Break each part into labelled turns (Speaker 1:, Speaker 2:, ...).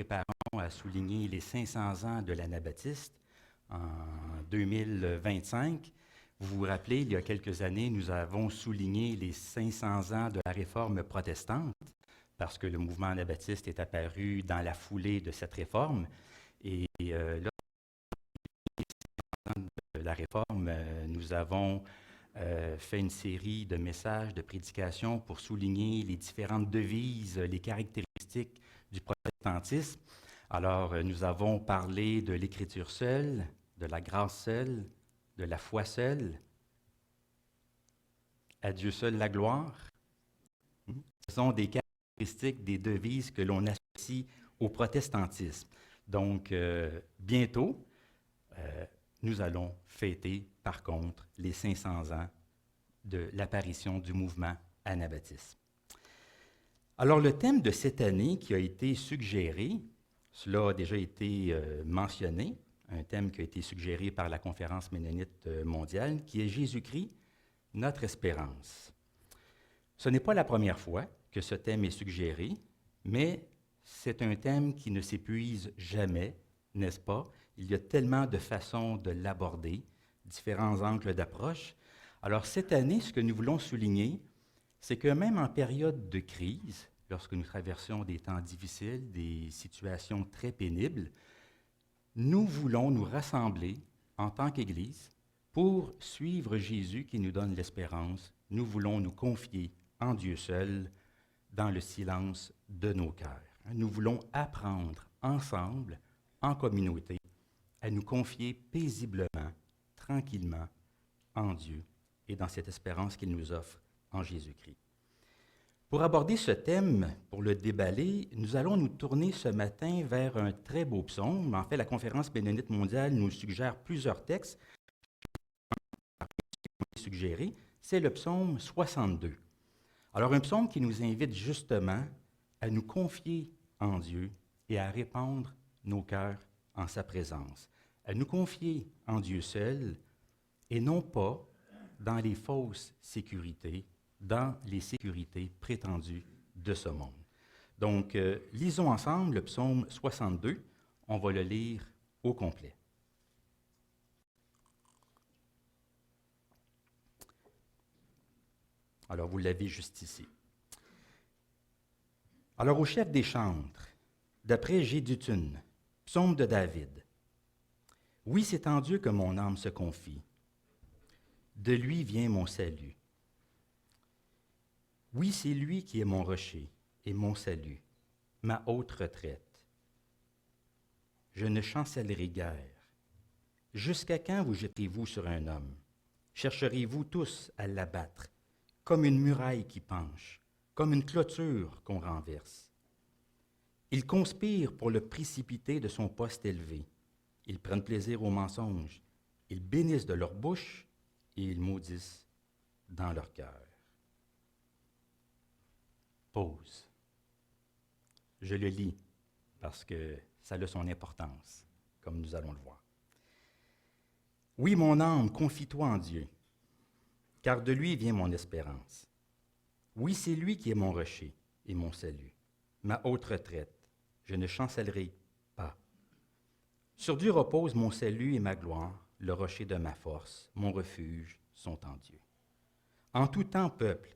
Speaker 1: préparons à souligner les 500 ans de l'Anabaptiste en 2025. Vous vous rappelez, il y a quelques années, nous avons souligné les 500 ans de la Réforme protestante, parce que le mouvement anabaptiste est apparu dans la foulée de cette réforme. Et lors de la Réforme, nous avons fait une série de messages, de prédications pour souligner les différentes devises, les caractéristiques du protestantisme. Alors, nous avons parlé de l'Écriture seule, de la grâce seule, de la foi seule, à Dieu seul la gloire. Ce sont des caractéristiques, des devises que l'on associe au protestantisme. Donc, bientôt, nous allons fêter, par contre, les 500 ans de l'apparition du mouvement anabaptiste. Alors, le thème de cette année qui a été suggéré, cela a déjà été mentionné, un thème qui a été suggéré par la Conférence ménonite mondiale, qui est Jésus-Christ, notre espérance. Ce n'est pas la première fois que ce thème est suggéré, mais c'est un thème qui ne s'épuise jamais, n'est-ce pas? Il y a tellement de façons de l'aborder, différents angles d'approche. Alors cette année, ce que nous voulons souligner, c'est que même en période de crise, lorsque nous traversons des temps difficiles, des situations très pénibles, nous voulons nous rassembler en tant qu'Église pour suivre Jésus qui nous donne l'espérance. Nous voulons nous confier en Dieu seul, dans le silence de nos cœurs. Nous voulons apprendre ensemble, en communauté, à nous confier paisiblement, tranquillement, en Dieu et dans cette espérance qu'il nous offre en Jésus-Christ. Pour aborder ce thème, pour le déballer, nous allons nous tourner ce matin vers un très beau psaume. En fait, la Conférence ménonite mondiale nous suggère plusieurs textes. Suggéré, c'est le psaume 62. Alors, un psaume qui nous invite justement à nous confier en Dieu et à répandre nos cœurs en sa présence, à nous confier en Dieu seul et non pas dans les fausses sécurités, dans les sécurités prétendues de ce monde. Donc, lisons ensemble le psaume 62. On va le lire au complet. Alors, vous l'avez juste ici. Alors, au chef des chantres, d'après Gédutune, psaume de David. Oui, c'est en Dieu que mon âme se confie. De lui vient mon salut. Oui, c'est lui qui est mon rocher et mon salut, ma haute retraite. Je ne chancellerai guère. Jusqu'à quand vous jetterez-vous sur un homme? Chercherez-vous tous à l'abattre, comme une muraille qui penche, comme une clôture qu'on renverse? Ils conspirent pour le précipiter de son poste élevé. Ils prennent plaisir au mensonge. Ils bénissent de leur bouche et ils maudissent dans leur cœur. Pause. Je le lis parce que ça a son importance, comme nous allons le voir. Oui, mon âme, confie-toi en Dieu, car de lui vient mon espérance. Oui, c'est lui qui est mon rocher et mon salut, ma haute retraite. Je ne chancellerai pas. Sur Dieu repose mon salut et ma gloire, le rocher de ma force, mon refuge sont en Dieu. En tout temps, peuple,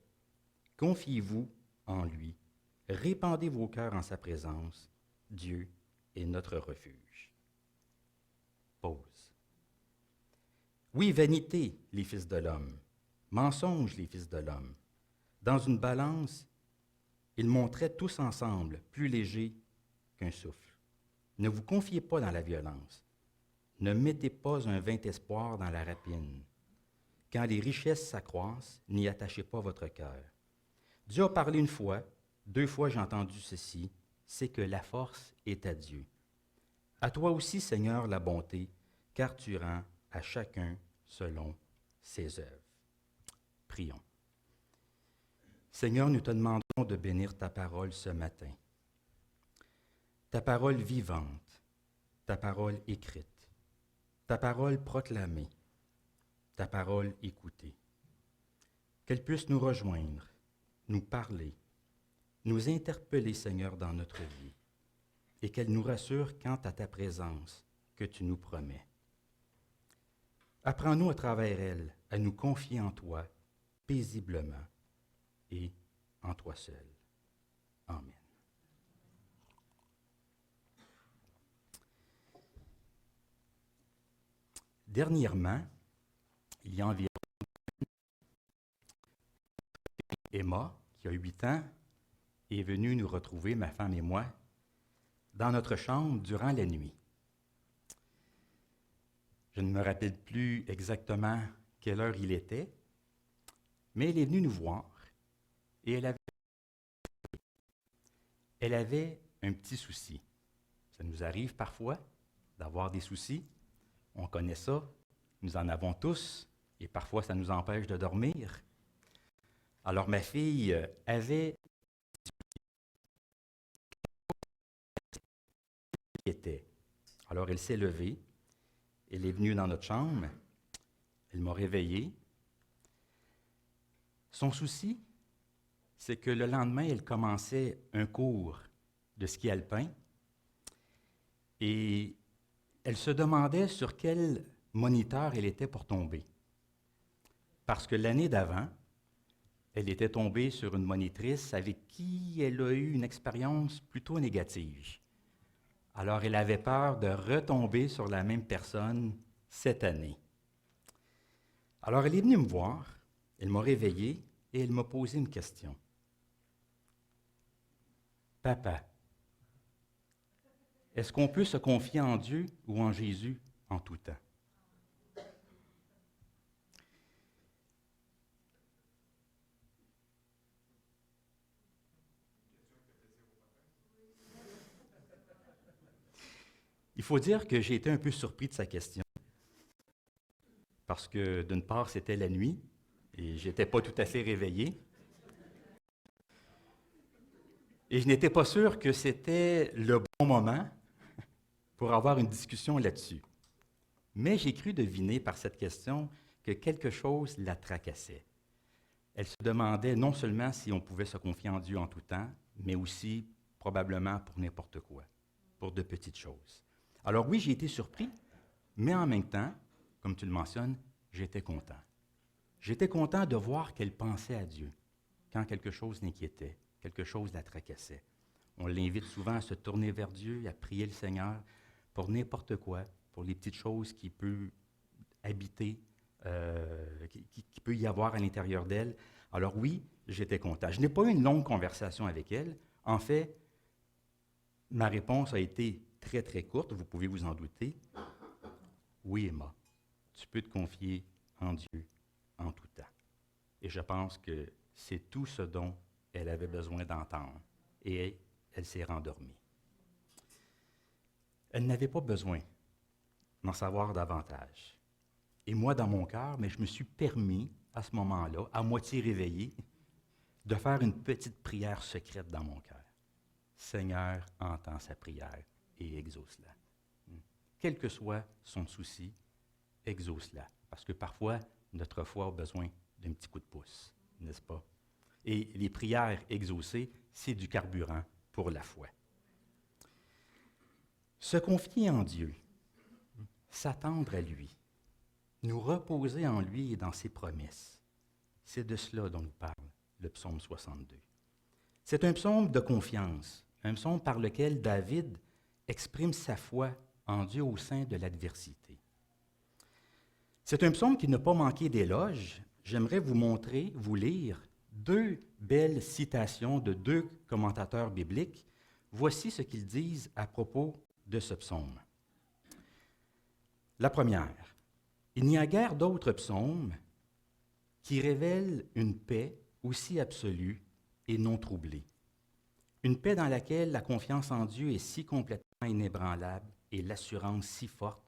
Speaker 1: confiez-vous en lui, répandez vos cœurs en sa présence. Dieu est notre refuge. Pause. Oui, vanité, les fils de l'homme, mensonge, les fils de l'homme. Dans une balance, ils montraient tous ensemble, plus légers qu'un souffle. Ne vous confiez pas dans la violence. Ne mettez pas un vain espoir dans la rapine. Quand les richesses s'accroissent, n'y attachez pas votre cœur. Dieu a parlé une fois, 2 fois j'ai entendu ceci, c'est que la force est à Dieu. À toi aussi, Seigneur, la bonté, car tu rends à chacun selon ses œuvres. Prions. Seigneur, nous te demandons de bénir ta parole ce matin. Ta parole vivante, ta parole écrite, ta parole proclamée, ta parole écoutée. Qu'elle puisse nous rejoindre, nous parler, nous interpeller, Seigneur, dans notre vie. et qu'elle nous rassure quant à ta présence que tu nous promets. Apprends-nous à travers elle à nous confier en toi paisiblement et en toi seul. Amen. Dernièrement, il y a environ Emma, qui a 8 ans, est venue nous retrouver, ma femme et moi, dans notre chambre durant la nuit. Je ne me rappelle plus exactement quelle heure il était, mais elle est venue nous voir et elle avait un petit souci. Ça nous arrive parfois d'avoir des soucis. On connaît ça, nous en avons tous, et parfois ça nous empêche de dormir. Alors ma fille avait était. Alors elle s'est levée, elle est venue dans notre chambre, elle m'a réveillé. Son souci, c'est que le lendemain, elle commençait un cours de ski alpin et elle se demandait sur quel moniteur elle était pour tomber. Parce que l'année d'avant, elle était tombée sur une monitrice avec qui elle a eu une expérience plutôt négative. Alors, elle avait peur de retomber sur la même personne cette année. Alors, elle est venue me voir, elle m'a réveillé et elle m'a posé une question. Papa, est-ce qu'on peut se confier en Dieu ou en Jésus en tout temps? Il faut dire que j'ai été un peu surpris de sa question, parce que d'une part, c'était la nuit et je n'étais pas tout à fait réveillé. Et je n'étais pas sûr que c'était le bon moment pour avoir une discussion là-dessus. Mais j'ai cru deviner par cette question que quelque chose la tracassait. Elle se demandait non seulement si on pouvait se confier en Dieu en tout temps, mais aussi probablement pour n'importe quoi, pour de petites choses. Alors oui, j'ai été surpris, mais en même temps, comme tu le mentionnes, j'étais content. J'étais content de voir qu'elle pensait à Dieu quand quelque chose l'inquiétait, quelque chose la tracassait. On l'invite souvent à se tourner vers Dieu, à prier le Seigneur pour n'importe quoi, pour les petites choses qui peuvent habiter, qui peut y avoir à l'intérieur d'elle. Alors oui, j'étais content. Je n'ai pas eu une longue conversation avec elle. En fait, ma réponse a été très, très courte, vous pouvez vous en douter. Oui, Emma, tu peux te confier en Dieu en tout temps. Et je pense que c'est tout ce dont elle avait besoin d'entendre. Et elle s'est rendormie. Elle n'avait pas besoin d'en savoir davantage. Et moi, dans mon cœur, mais je me suis permis, à ce moment-là, à moitié réveillé, de faire une petite prière secrète dans mon cœur. Seigneur, entends sa prière et exauce-la. Quel que soit son souci, exauce-la. Parce que parfois, notre foi a besoin d'un petit coup de pouce, n'est-ce pas? Et les prières exaucées, c'est du carburant pour la foi. Se confier en Dieu, s'attendre à lui, nous reposer en lui et dans ses promesses, c'est de cela dont nous parle le psaume 62. C'est un psaume de confiance, un psaume par lequel David exprime sa foi en Dieu au sein de l'adversité. C'est un psaume qui n'a pas manqué d'éloges. J'aimerais vous lire 2 belles citations de 2 commentateurs bibliques. Voici ce qu'ils disent à propos de ce psaume. La première, il n'y a guère d'autres psaumes qui révèlent une paix aussi absolue et non troublée. Une paix dans laquelle la confiance en Dieu est si complètement inébranlable et l'assurance si forte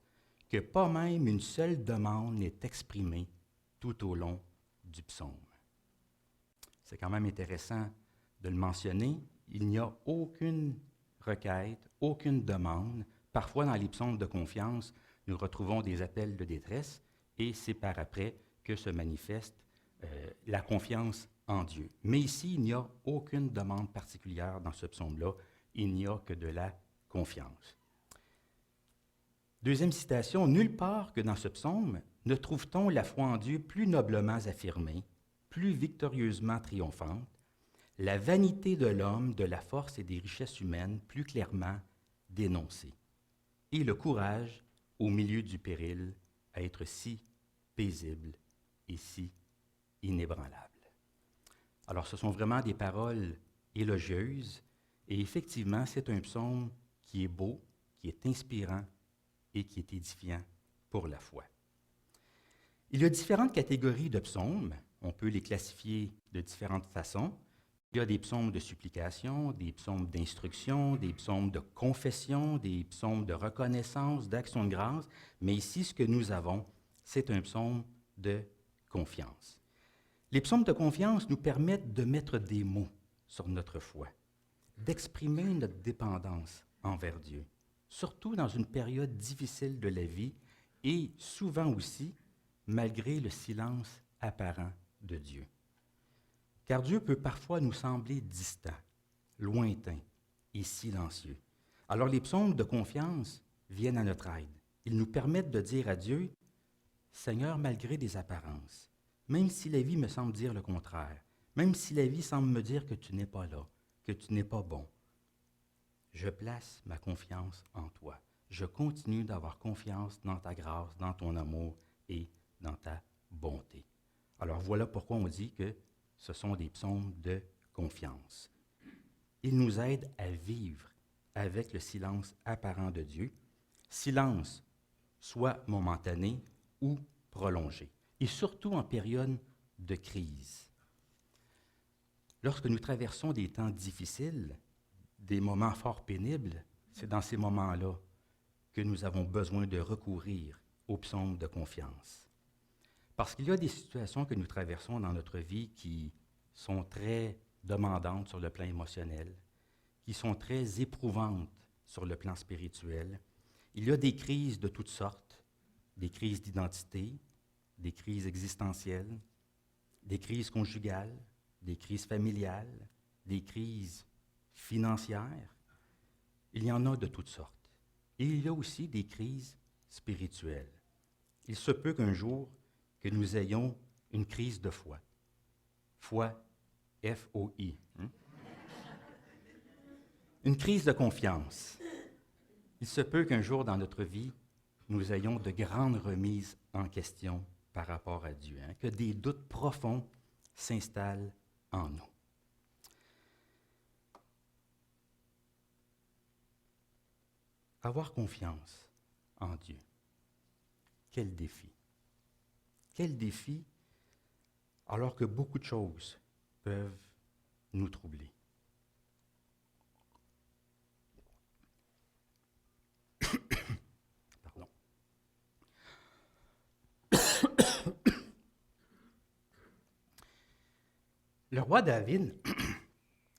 Speaker 1: que pas même une seule demande n'est exprimée tout au long du psaume. C'est quand même intéressant de le mentionner. Il n'y a aucune requête, aucune demande. Parfois, dans les psaumes de confiance, nous retrouvons des appels de détresse et c'est par après que se manifeste la confiance en Dieu. Mais ici, il n'y a aucune demande particulière dans ce psaume-là. Il n'y a que de la confiance. Deuxième citation, « Nulle part que dans ce psaume ne trouve-t-on la foi en Dieu plus noblement affirmée, plus victorieusement triomphante, la vanité de l'homme, de la force et des richesses humaines plus clairement dénoncée, et le courage, au milieu du péril, à être si paisible et si inébranlable. » Alors, ce sont vraiment des paroles élogieuses, et effectivement, c'est un psaume qui est beau, qui est inspirant et qui est édifiant pour la foi. Il y a différentes catégories de psaumes. On peut les classifier de différentes façons. Il y a des psaumes de supplication, des psaumes d'instruction, des psaumes de confession, des psaumes de reconnaissance, d'action de grâce. Mais ici, ce que nous avons, c'est un psaume de confiance. Les psaumes de confiance nous permettent de mettre des mots sur notre foi, d'exprimer notre dépendance envers Dieu, surtout dans une période difficile de la vie et souvent aussi malgré le silence apparent de Dieu. Car Dieu peut parfois nous sembler distant, lointain et silencieux. Alors les psaumes de confiance viennent à notre aide. Ils nous permettent de dire à Dieu, « Seigneur, malgré des apparences, même si la vie me semble dire le contraire, même si la vie semble me dire que tu n'es pas là, que tu n'es pas bon, je place ma confiance en toi. Je continue d'avoir confiance dans ta grâce, dans ton amour et dans ta bonté. » Alors voilà pourquoi on dit que ce sont des psaumes de confiance. Ils nous aident à vivre avec le silence apparent de Dieu, silence soit momentané ou prolongé, et surtout en période de crise. Lorsque nous traversons des temps difficiles, des moments fort pénibles, c'est dans ces moments-là que nous avons besoin de recourir aux psaumes de confiance. Parce qu'il y a des situations que nous traversons dans notre vie qui sont très demandantes sur le plan émotionnel, qui sont très éprouvantes sur le plan spirituel. Il y a des crises de toutes sortes, des crises d'identité, des crises existentielles, des crises conjugales, des crises familiales, des crises financières. Il y en a de toutes sortes. Et il y a aussi des crises spirituelles. Il se peut qu'un jour, que nous ayons une crise de foi. Foi, F-O-I. Une crise de confiance. Il se peut qu'un jour dans notre vie, nous ayons de grandes remises en question par rapport à Dieu, que des doutes profonds s'installent en nous. Avoir confiance en Dieu. Quel défi! Quel défi, alors que beaucoup de choses peuvent nous troubler. Pardon. Le roi David,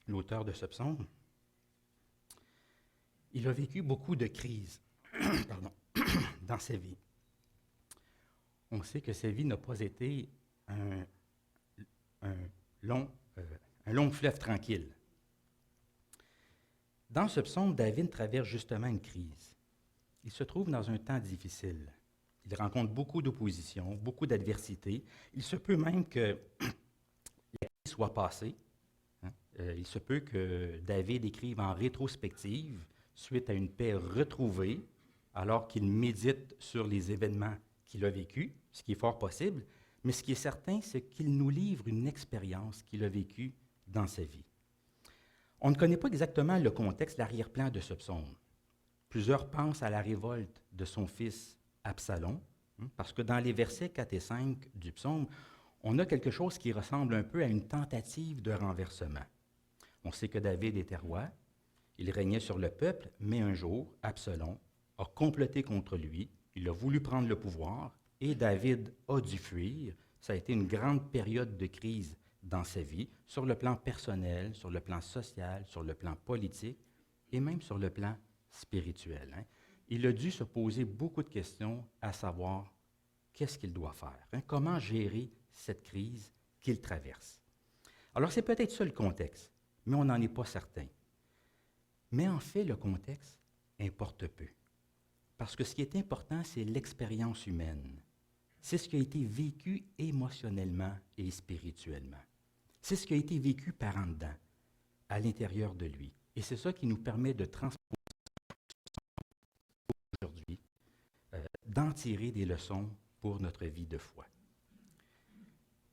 Speaker 1: l'auteur de ce psaume, il a vécu beaucoup de crises dans sa vie. On sait que sa vie n'a pas été un long fleuve tranquille. Dans ce psaume, David traverse justement une crise. Il se trouve dans un temps difficile. Il rencontre beaucoup d'opposition, beaucoup d'adversité. Il se peut même que la crise soit passée. Il se peut que David écrive en rétrospective, suite à une paix retrouvée, alors qu'il médite sur les événements qu'il a vécus, ce qui est fort possible. Mais ce qui est certain, c'est qu'il nous livre une expérience qu'il a vécue dans sa vie. On ne connaît pas exactement le contexte, l'arrière-plan de ce psaume. Plusieurs pensent à la révolte de son fils Absalom, parce que dans les versets 4 et 5 du psaume, on a quelque chose qui ressemble un peu à une tentative de renversement. On sait que David était roi, il régnait sur le peuple, mais un jour, Absalom a comploté contre lui, il a voulu prendre le pouvoir, et David a dû fuir. Ça a été une grande période de crise dans sa vie, sur le plan personnel, sur le plan social, sur le plan politique, et même sur le plan spirituel. Il a dû se poser beaucoup de questions à savoir qu'est-ce qu'il doit faire, comment gérer cette crise qu'il traverse. Alors, c'est peut-être ça le contexte, mais on n'en est pas certain. Mais en fait, le contexte, importe peu. Parce que ce qui est important, c'est l'expérience humaine. C'est ce qui a été vécu émotionnellement et spirituellement. C'est ce qui a été vécu par en dedans, à l'intérieur de lui. Et c'est ça qui nous permet de transposer aujourd'hui, d'en tirer des leçons pour notre vie de foi.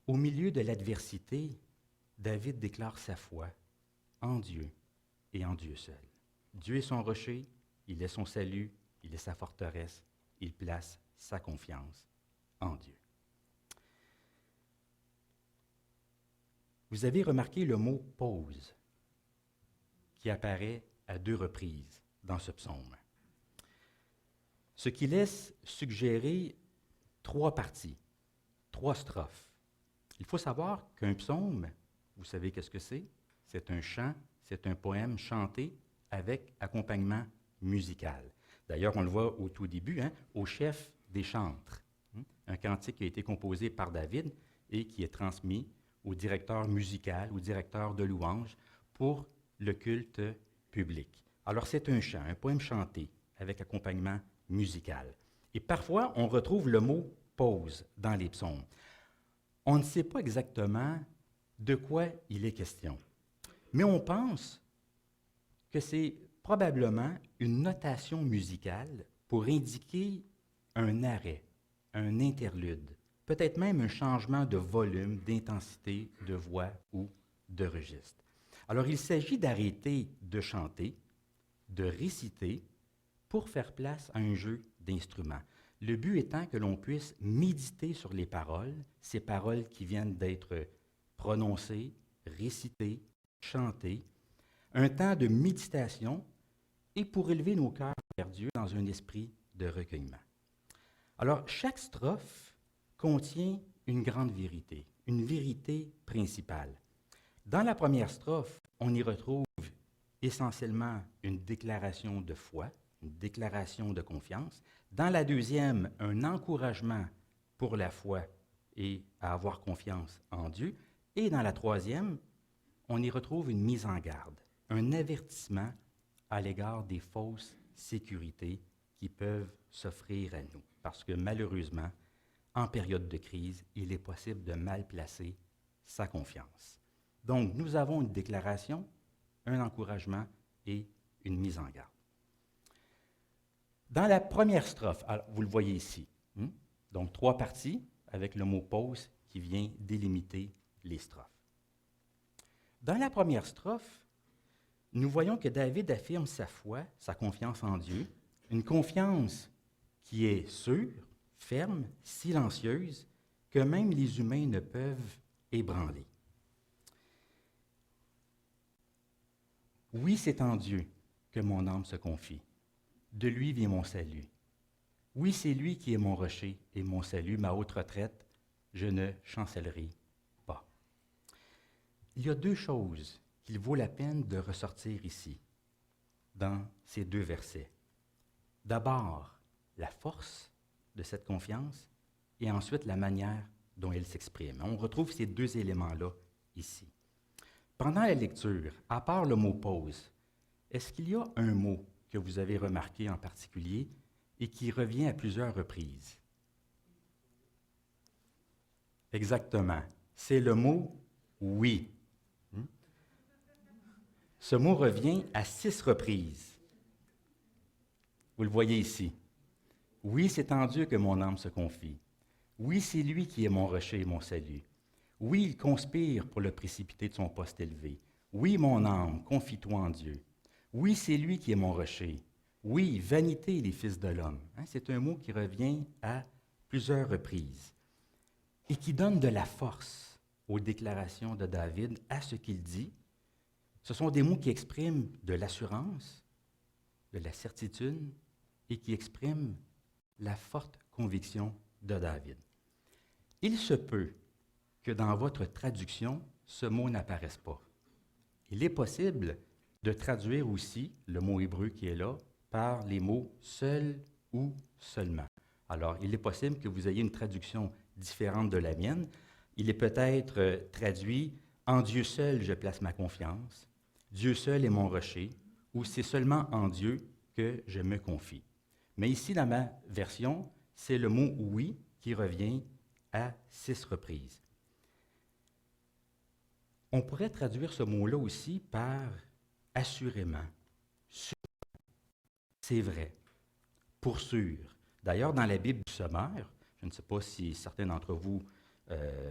Speaker 1: Au milieu de l'adversité, David déclare sa foi en Dieu et en Dieu seul. Dieu est son rocher, il est son salut, il est sa forteresse, il place sa confiance en Dieu. Vous avez remarqué le mot « pause » qui apparaît à 2 reprises dans ce psaume. Ce qui laisse suggérer 3 parties, 3 strophes. Il faut savoir qu'un psaume, vous savez qu'est-ce que c'est? C'est un chant, c'est un poème chanté avec accompagnement musical. D'ailleurs, on le voit au tout début, au chef des chantres. Un cantique qui a été composé par David et qui est transmis au directeur musical, au directeur de louange pour le culte public. Alors, c'est un chant, un poème chanté avec accompagnement musical. Et parfois, on retrouve le mot « pause » dans les psaumes. On ne sait pas exactement de quoi il est question, mais on pense que c'est probablement une notation musicale pour indiquer un arrêt, un interlude, peut-être même un changement de volume, d'intensité, de voix ou de registre. Alors, il s'agit d'arrêter de chanter, de réciter, pour faire place à un jeu d'instruments. Le but étant que l'on puisse méditer sur les paroles, ces paroles qui viennent d'être prononcées, récitées, chantées, un temps de méditation et pour élever nos cœurs vers Dieu dans un esprit de recueillement. Alors, chaque strophe contient une grande vérité, une vérité principale. Dans la première strophe, on y retrouve essentiellement une déclaration de foi, une déclaration de confiance. Dans la deuxième, un encouragement pour la foi et à avoir confiance en Dieu. Et dans la troisième, on y retrouve une mise en garde, un avertissement à l'égard des fausses sécurités qui peuvent s'offrir à nous. Parce que malheureusement, en période de crise, il est possible de mal placer sa confiance. Donc, nous avons une déclaration, un encouragement et une mise en garde. Dans la première strophe, alors, vous le voyez ici, donc 3 parties avec le mot « pause » qui vient délimiter les strophes. Dans la première strophe, nous voyons que David affirme sa foi, sa confiance en Dieu, une confiance qui est sûre, ferme, silencieuse, que même les humains ne peuvent ébranler. Oui, c'est en Dieu que mon âme se confie. De lui vient mon salut. Oui, c'est lui qui est mon rocher et mon salut, ma haute retraite, je ne chancellerai pas. Il y a 2 choses qu'il vaut la peine de ressortir ici, dans ces 2 versets. D'abord, la force de cette confiance et ensuite la manière dont elle s'exprime. On retrouve ces 2 éléments-là ici. Pendant la lecture, à part le mot « pause », est-ce qu'il y a un mot que vous avez remarqué en particulier et qui revient à plusieurs reprises? Exactement. C'est le mot « oui ». Ce mot revient à 6 reprises. Vous le voyez ici. Oui, c'est en Dieu que mon âme se confie. Oui, c'est lui qui est mon rocher et mon salut. Oui, il conspire pour le précipiter de son poste élevé. Oui, mon âme, confie-toi en Dieu. Oui, c'est lui qui est mon rocher. Oui, vanité, les fils de l'homme. C'est un mot qui revient à plusieurs reprises et qui donne de la force aux déclarations de David, à ce qu'il dit. Ce sont des mots qui expriment de l'assurance, de la certitude et qui expriment la forte conviction de David. Il se peut que dans votre traduction, ce mot n'apparaisse pas. Il est possible de traduire aussi le mot hébreu qui est là par les mots « seul » ou « seulement ». Alors, il est possible que vous ayez une traduction différente de la mienne. Il est peut-être traduit « En Dieu seul je place ma confiance »,« Dieu seul est mon rocher » ou « C'est seulement en Dieu que je me confie. Mais ici, dans ma version, c'est le mot oui qui revient à 6 reprises. On pourrait traduire ce mot-là aussi par assurément, c'est vrai, pour sûr. D'ailleurs, dans la Bible du Sommaire, je ne sais pas si certains d'entre vous,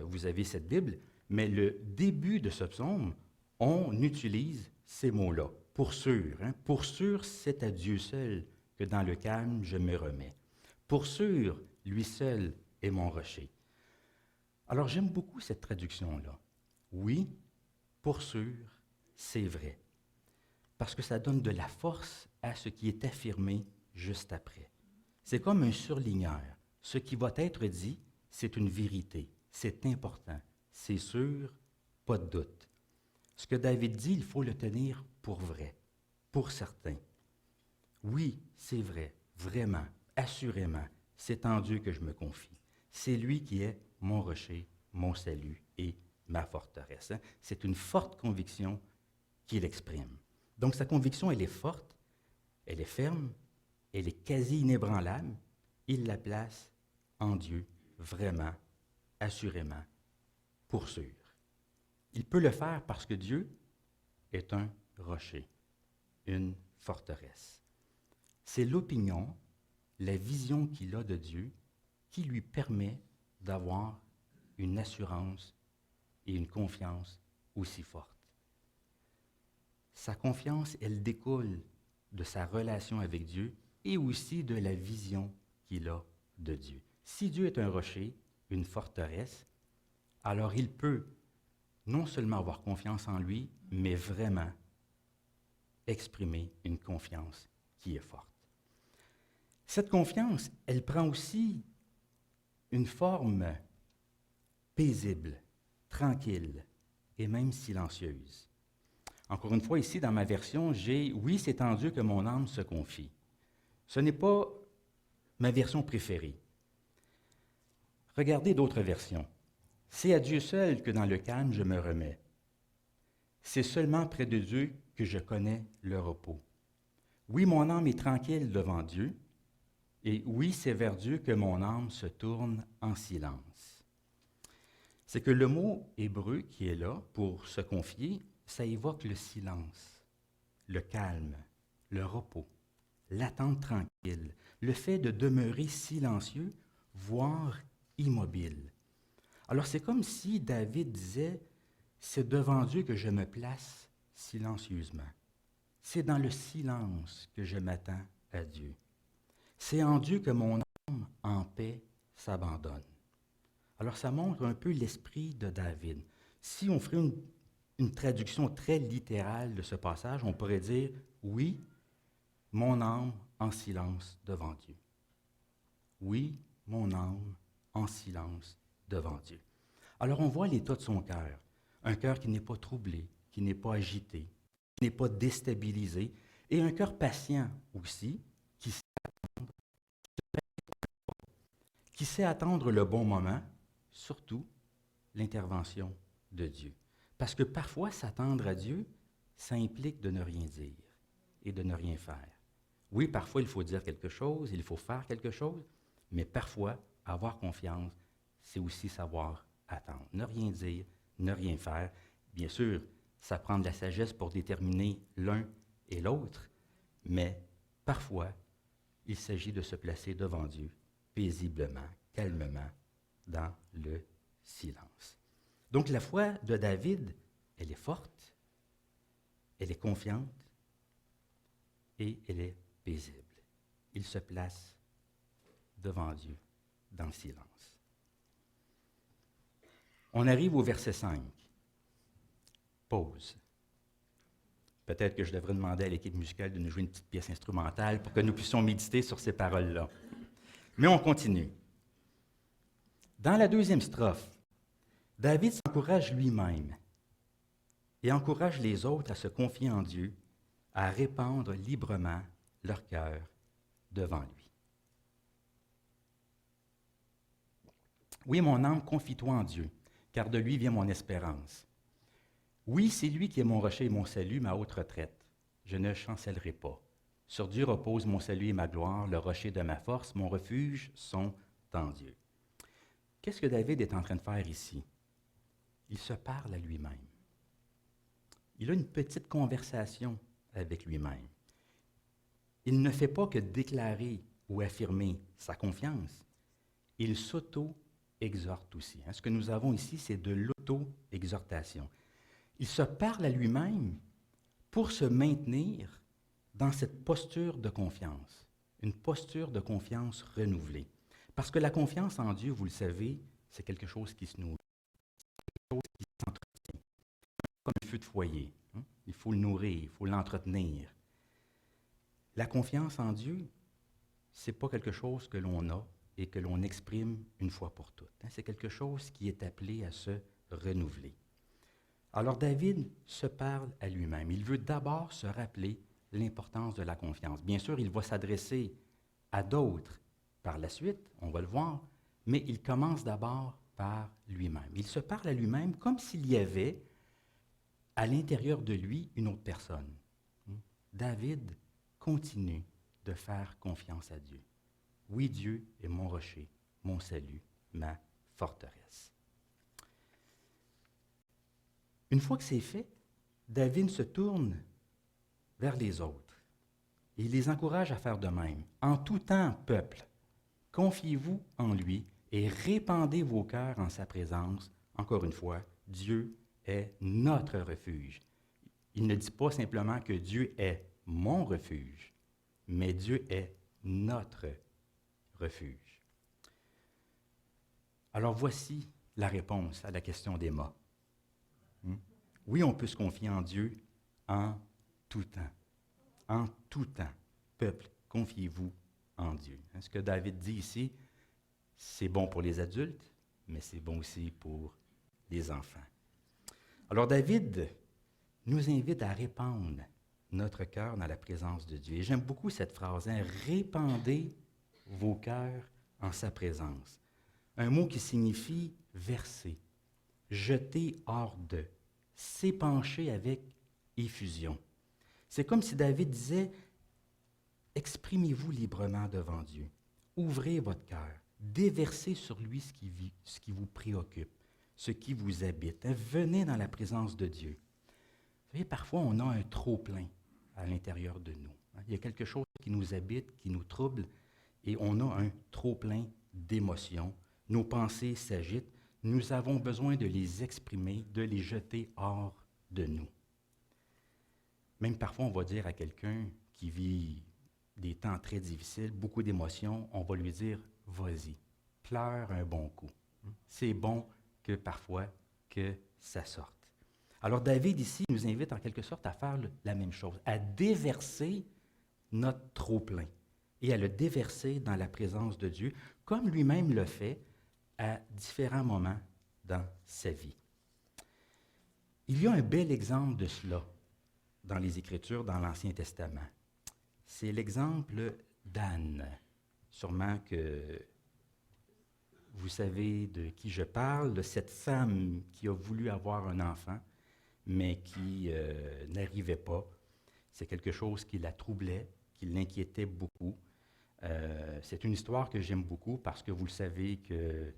Speaker 1: vous avez cette Bible, mais le début de ce psaume, on utilise ces mots-là, pour sûr. Pour sûr, c'est à Dieu seul que dans le calme je me remets. Pour sûr, lui seul est mon rocher. Alors j'aime beaucoup cette traduction-là. Oui, pour sûr, c'est vrai. Parce que ça donne de la force à ce qui est affirmé juste après. C'est comme un surligneur. Ce qui va être dit, c'est une vérité, c'est important, c'est sûr, pas de doute. Ce que David dit, il faut le tenir pour vrai, pour certain. Oui, c'est vrai, vraiment, assurément, c'est en Dieu que je me confie. C'est lui qui est mon rocher, mon salut et ma forteresse. C'est une forte conviction qu'il exprime. Donc sa conviction, elle est forte, elle est ferme, elle est quasi inébranlable. Il la place en Dieu, vraiment, assurément, pour sûr. Il peut le faire parce que Dieu est un rocher, une forteresse. C'est l'opinion, la vision qu'il a de Dieu qui lui permet d'avoir une assurance et une confiance aussi forte. Sa confiance, elle découle de sa relation avec Dieu et aussi de la vision qu'il a de Dieu. Si Dieu est un rocher, une forteresse, alors il peut non seulement avoir confiance en lui, mais vraiment exprimer une confiance qui est forte. Cette confiance, elle prend aussi une forme paisible, tranquille et même silencieuse. Encore une fois, ici, dans ma version, j'ai « Oui, c'est en Dieu que mon âme se confie ». Ce n'est pas ma version préférée. Regardez d'autres versions. « C'est à Dieu seul que dans le calme je me remets. C'est seulement près de Dieu que je connais le repos. Oui, mon âme est tranquille devant Dieu, et oui, c'est vers Dieu que mon âme se tourne en silence. » C'est que le mot hébreu qui est là pour se confier, ça évoque le silence, le calme, le repos, l'attente tranquille, le fait de demeurer silencieux, voire immobile. Alors c'est comme si David disait, c'est devant Dieu que je me place silencieusement. C'est dans le silence que je m'attends à Dieu. C'est en Dieu que mon âme en paix s'abandonne. Alors ça montre un peu l'esprit de David. Si on ferait une traduction très littérale de ce passage, on pourrait dire « Oui, mon âme en silence devant Dieu. » Oui, mon âme en silence devant Dieu. Alors on voit l'état de son cœur, un cœur qui n'est pas troublé, qui n'est pas agité, qui n'est pas déstabilisé, et un cœur patient aussi, qui sait attendre le bon moment, surtout l'intervention de Dieu. Parce que parfois, s'attendre à Dieu, ça implique de ne rien dire et de ne rien faire. Oui, parfois, il faut dire quelque chose, il faut faire quelque chose, mais parfois, avoir confiance, c'est aussi savoir attendre. Ne rien dire, ne rien faire. Bien sûr, ça prend de la sagesse pour déterminer l'un et l'autre, mais parfois, il s'agit de se placer devant Dieu, paisiblement, calmement, dans le silence. Donc la foi de David, elle est forte, elle est confiante et elle est paisible. Il se place devant Dieu dans le silence. On arrive au verset 5. Pause. Peut-être que je devrais demander à l'équipe musicale de nous jouer une petite pièce instrumentale pour que nous puissions méditer sur ces paroles-là. Mais on continue. Dans la deuxième strophe, David s'encourage lui-même et encourage les autres à se confier en Dieu, à répandre librement leur cœur devant lui. Oui, mon âme, confie-toi en Dieu, car de lui vient mon espérance. Oui, c'est lui qui est mon rocher et mon salut, ma haute retraite. Je ne chancellerai pas. Sur Dieu repose mon salut et ma gloire, le rocher de ma force, mon refuge sont en Dieu. Qu'est-ce que David est en train de faire ici? Il se parle à lui-même. Il a une petite conversation avec lui-même. Il ne fait pas que déclarer ou affirmer sa confiance. Il s'auto-exhorte aussi. Ce que nous avons ici, c'est de l'auto-exhortation. Il se parle à lui-même pour se maintenir dans cette posture de confiance, une posture de confiance renouvelée. Parce que la confiance en Dieu, vous le savez, c'est quelque chose qui se nourrit, quelque chose qui s'entretient, comme un feu de foyer. Il faut le nourrir, il faut l'entretenir. La confiance en Dieu, ce n'est pas quelque chose que l'on a et que l'on exprime une fois pour toutes. C'est quelque chose qui est appelé à se renouveler. Alors David se parle à lui-même. Il veut d'abord se rappeler l'importance de la confiance. Bien sûr, il va s'adresser à d'autres par la suite, on va le voir, mais il commence d'abord par lui-même. Il se parle à lui-même comme s'il y avait à l'intérieur de lui une autre personne. David continue de faire confiance à Dieu. Oui, Dieu est mon rocher, mon salut, ma forteresse. Une fois que c'est fait, David se tourne vers les autres. Et il les encourage à faire de même. En tout temps, peuple, confiez-vous en lui et répandez vos cœurs en sa présence. Encore une fois, Dieu est notre refuge. Il ne dit pas simplement que Dieu est mon refuge, mais Dieu est notre refuge. Alors voici la réponse à la question d'Emma. Oui, on peut se confier en Dieu en tout temps. En tout temps. Peuple, confiez-vous en Dieu. Ce que David dit ici, c'est bon pour les adultes, mais c'est bon aussi pour les enfants. Alors David nous invite à répandre notre cœur dans la présence de Dieu. Et j'aime beaucoup cette phrase, répandez vos cœurs en sa présence. Un mot qui signifie verser, jeter hors de, s'épancher avec effusion. C'est comme si David disait, exprimez-vous librement devant Dieu. Ouvrez votre cœur. Déversez sur lui ce qui vous préoccupe, ce qui vous habite. Venez dans la présence de Dieu. Vous savez, parfois, on a un trop-plein à l'intérieur de nous. Il y a quelque chose qui nous habite, qui nous trouble, et on a un trop-plein d'émotions. Nos pensées s'agitent. Nous avons besoin de les exprimer, de les jeter hors de nous. Même parfois, on va dire à quelqu'un qui vit des temps très difficiles, beaucoup d'émotions, on va lui dire, vas-y, pleure un bon coup. C'est bon que parfois que ça sorte. Alors David ici nous invite en quelque sorte à faire la même chose, à déverser notre trop-plein et à le déverser dans la présence de Dieu, comme lui-même le fait à différents moments dans sa vie. Il y a un bel exemple de cela dans les Écritures, dans l'Ancien Testament. C'est l'exemple d'Anne. Sûrement que vous savez de qui je parle, de cette femme qui a voulu avoir un enfant, mais qui n'arrivait pas. C'est quelque chose qui la troublait, qui l'inquiétait beaucoup. C'est une histoire que j'aime beaucoup parce que vous le savez que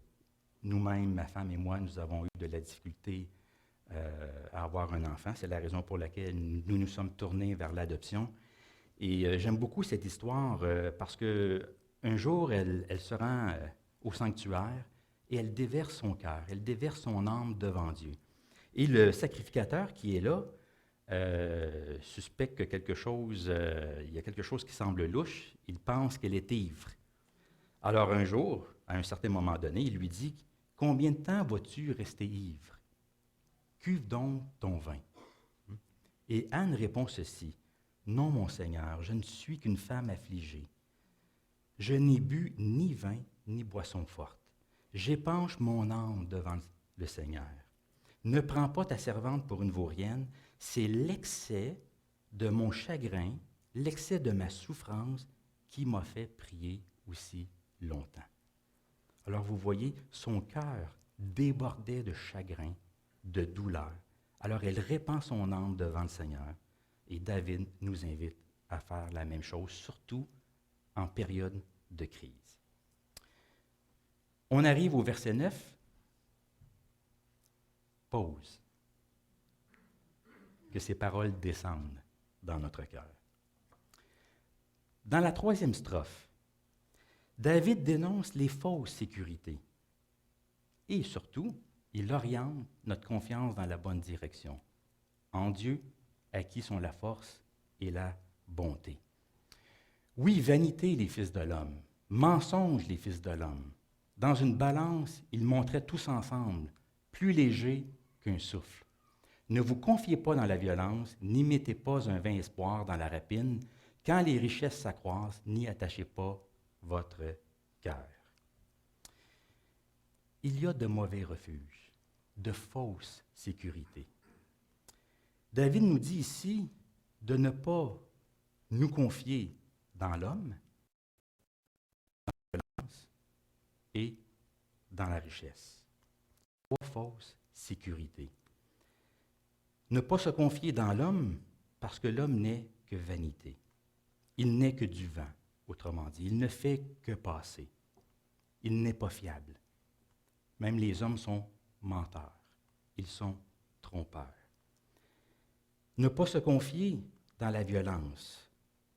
Speaker 1: nous-mêmes, ma femme et moi, nous avons eu de la difficulté à avoir un enfant. C'est la raison pour laquelle nous nous sommes tournés vers l'adoption. Et j'aime beaucoup cette histoire parce qu'un jour, elle se rend au sanctuaire et elle déverse son cœur, elle déverse son âme devant Dieu. Et le sacrificateur qui est là suspecte que il y a quelque chose qui semble louche. Il pense qu'elle est ivre. Alors un jour, à un certain moment donné, il lui dit, « Combien de temps vas-tu rester ivre? Cuve donc ton vin. » Et Anne répond ceci, « Non, mon Seigneur, je ne suis qu'une femme affligée. Je n'ai bu ni vin ni boisson forte. J'épanche mon âme devant le Seigneur. Ne prends pas ta servante pour une vaurienne, c'est l'excès de mon chagrin, l'excès de ma souffrance qui m'a fait prier aussi longtemps. » Alors vous voyez, son cœur débordait de chagrin, de douleur. Alors elle répand son âme devant le Seigneur et David nous invite à faire la même chose, surtout en période de crise. On arrive au verset 9. Pause. Que ces paroles descendent dans notre cœur. Dans la 3e strophe, David dénonce les fausses sécurités. Et surtout, il oriente notre confiance dans la bonne direction, en Dieu, à qui sont la force et la bonté. Oui, vanité, les fils de l'homme, mensonges, les fils de l'homme. Dans une balance, ils montraient tous ensemble, plus légers qu'un souffle. Ne vous confiez pas dans la violence, n'y mettez pas un vain espoir dans la rapine. Quand les richesses s'accroissent, n'y attachez pas votre cœur. Il y a de mauvais refuges, de fausses sécurités. David nous dit ici de ne pas nous confier dans l'homme, dans la violence et dans la richesse. 3 fausses sécurités. Ne pas se confier dans l'homme parce que l'homme n'est que vanité. Il n'est que du vent, autrement dit. Il ne fait que passer. Il n'est pas fiable. Même les hommes sont menteurs. Ils sont trompeurs. Ne pas se confier dans la violence.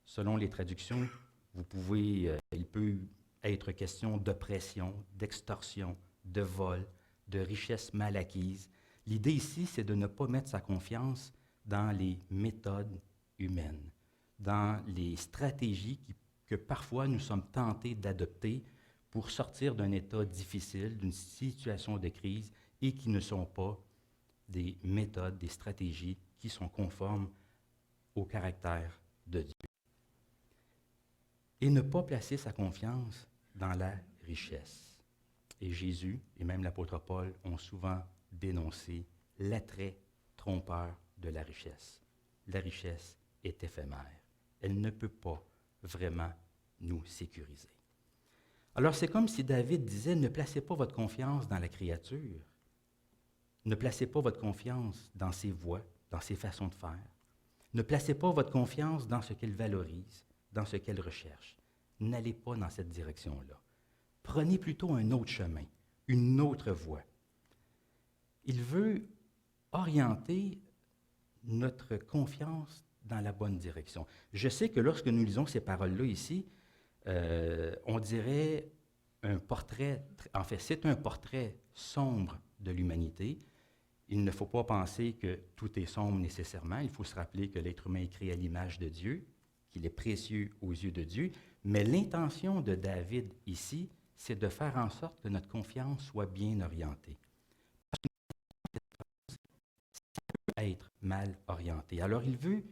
Speaker 1: Selon les traductions, il peut être question d'oppression, d'extorsion, de vol, de richesse mal acquise. L'idée ici, c'est de ne pas mettre sa confiance dans les méthodes humaines, dans les stratégies que parfois nous sommes tentés d'adopter pour sortir d'un état difficile, d'une situation de crise, et qui ne sont pas des méthodes, des stratégies qui sont conformes au caractère de Dieu. Et ne pas placer sa confiance dans la richesse. Et Jésus et même l'apôtre Paul ont souvent dénoncé l'attrait trompeur de la richesse. La richesse est éphémère. Elle ne peut pas vraiment nous sécuriser. Alors c'est comme si David disait, ne placez pas votre confiance dans la créature. Ne placez pas votre confiance dans ses voies, dans ses façons de faire. Ne placez pas votre confiance dans ce qu'elle valorise, dans ce qu'elle recherche. N'allez pas dans cette direction-là. Prenez plutôt un autre chemin, une autre voie. Il veut orienter notre confiance dans la bonne direction. Je sais que lorsque nous lisons ces paroles-là ici, on dirait un portrait, en fait, c'est un portrait sombre de l'humanité. Il ne faut pas penser que tout est sombre nécessairement. Il faut se rappeler que l'être humain est créé à l'image de Dieu, qu'il est précieux aux yeux de Dieu. Mais l'intention de David ici, c'est de faire en sorte que notre confiance soit bien orientée. Parce que ça peut être mal orienté. Alors, il veut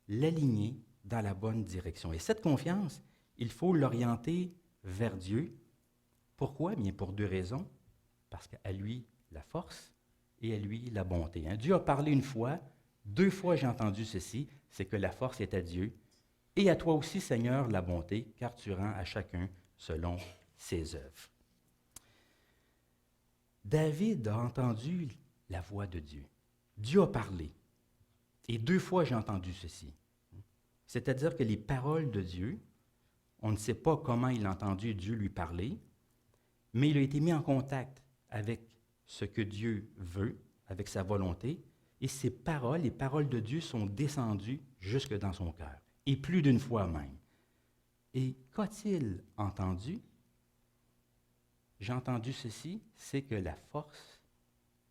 Speaker 1: l'aligner dans la bonne direction. Et cette confiance, il faut l'orienter vers Dieu. Pourquoi? Bien, pour 2 raisons. Parce qu'à lui, la force et à lui, la bonté. Dieu a parlé une fois, 2 fois j'ai entendu ceci, c'est que la force est à Dieu. Et à toi aussi, Seigneur, la bonté, car tu rends à chacun selon ses œuvres. David a entendu la voix de Dieu. Dieu a parlé. Et 2 fois j'ai entendu ceci. C'est-à-dire que les paroles de Dieu, on ne sait pas comment il a entendu Dieu lui parler, mais il a été mis en contact avec ce que Dieu veut, avec sa volonté, et ces paroles, les paroles de Dieu sont descendues jusque dans son cœur, et plus d'une fois même. Et qu'a-t-il entendu? J'ai entendu ceci, c'est que la force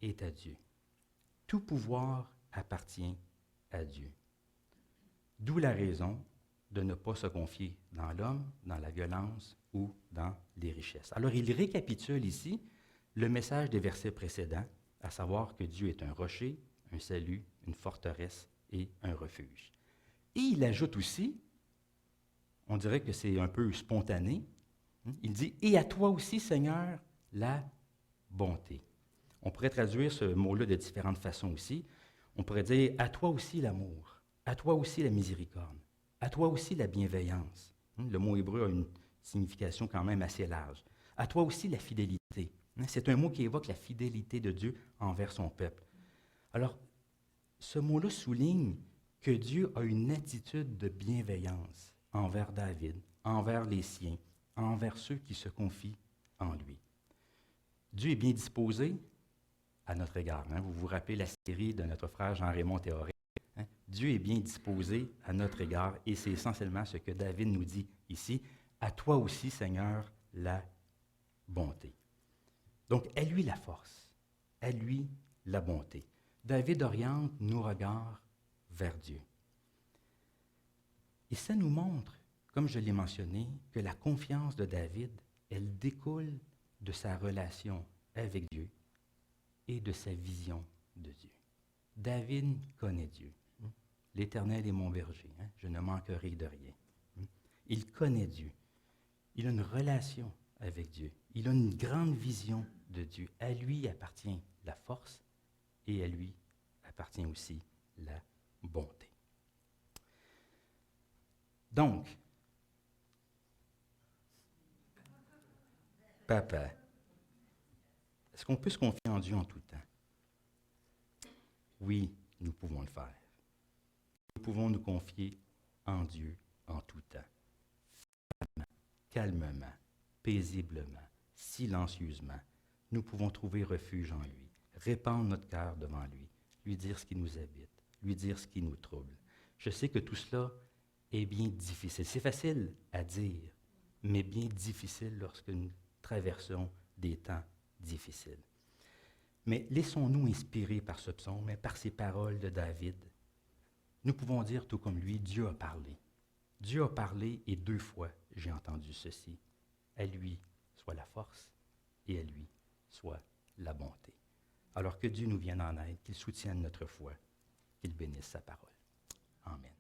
Speaker 1: est à Dieu. Tout pouvoir appartient à Dieu. D'où la raison de ne pas se confier dans l'homme, dans la violence ou dans les richesses. Alors, il récapitule ici le message des versets précédents, à savoir que Dieu est un rocher, un salut, une forteresse et un refuge. Et il ajoute aussi, on dirait que c'est un peu spontané, il dit « Et à toi aussi, Seigneur, la bonté ». On pourrait traduire ce mot-là de différentes façons aussi. On pourrait dire « À toi aussi l'amour, à toi aussi la miséricorde, à toi aussi la bienveillance ». Le mot hébreu a une signification quand même assez large. « À toi aussi la fidélité ». C'est un mot qui évoque la fidélité de Dieu envers son peuple. Alors, ce mot-là souligne que Dieu a une attitude de bienveillance envers David, envers les siens, envers ceux qui se confient en lui. Dieu est bien disposé à notre égard. Hein? Vous vous rappelez la série de notre frère Jean-Raymond Théoré. Hein? Dieu est bien disposé à notre égard et c'est essentiellement ce que David nous dit ici. À toi aussi, Seigneur, la bonté. Donc, à lui la force, à lui la bonté. David oriente nos regards vers Dieu. Et ça nous montre, comme je l'ai mentionné, que la confiance de David, elle découle de sa relation avec Dieu et de sa vision de Dieu. David connaît Dieu. L'Éternel est mon berger, hein? Je ne manquerai de rien. Il connaît Dieu. Il a une relation avec Dieu. Il a une grande vision de Dieu. À lui appartient la force et à lui appartient aussi la bonté. Donc, Papa, est-ce qu'on peut se confier en Dieu en tout temps? Oui, nous pouvons le faire. Nous pouvons nous confier en Dieu en tout temps. Calmement, paisiblement, silencieusement, nous pouvons trouver refuge en lui, répandre notre cœur devant lui, lui dire ce qui nous habite, lui dire ce qui nous trouble. Je sais que tout cela est bien difficile. C'est facile à dire, mais bien difficile lorsque nous traversons des temps difficiles. Mais laissons-nous inspirer par ce psaume et par ces paroles de David. Nous pouvons dire tout comme lui, Dieu a parlé. Dieu a parlé et 2 fois j'ai entendu ceci. À lui soit la force et à lui soit la bonté. Alors que Dieu nous vienne en aide, qu'il soutienne notre foi, qu'il bénisse sa parole. Amen.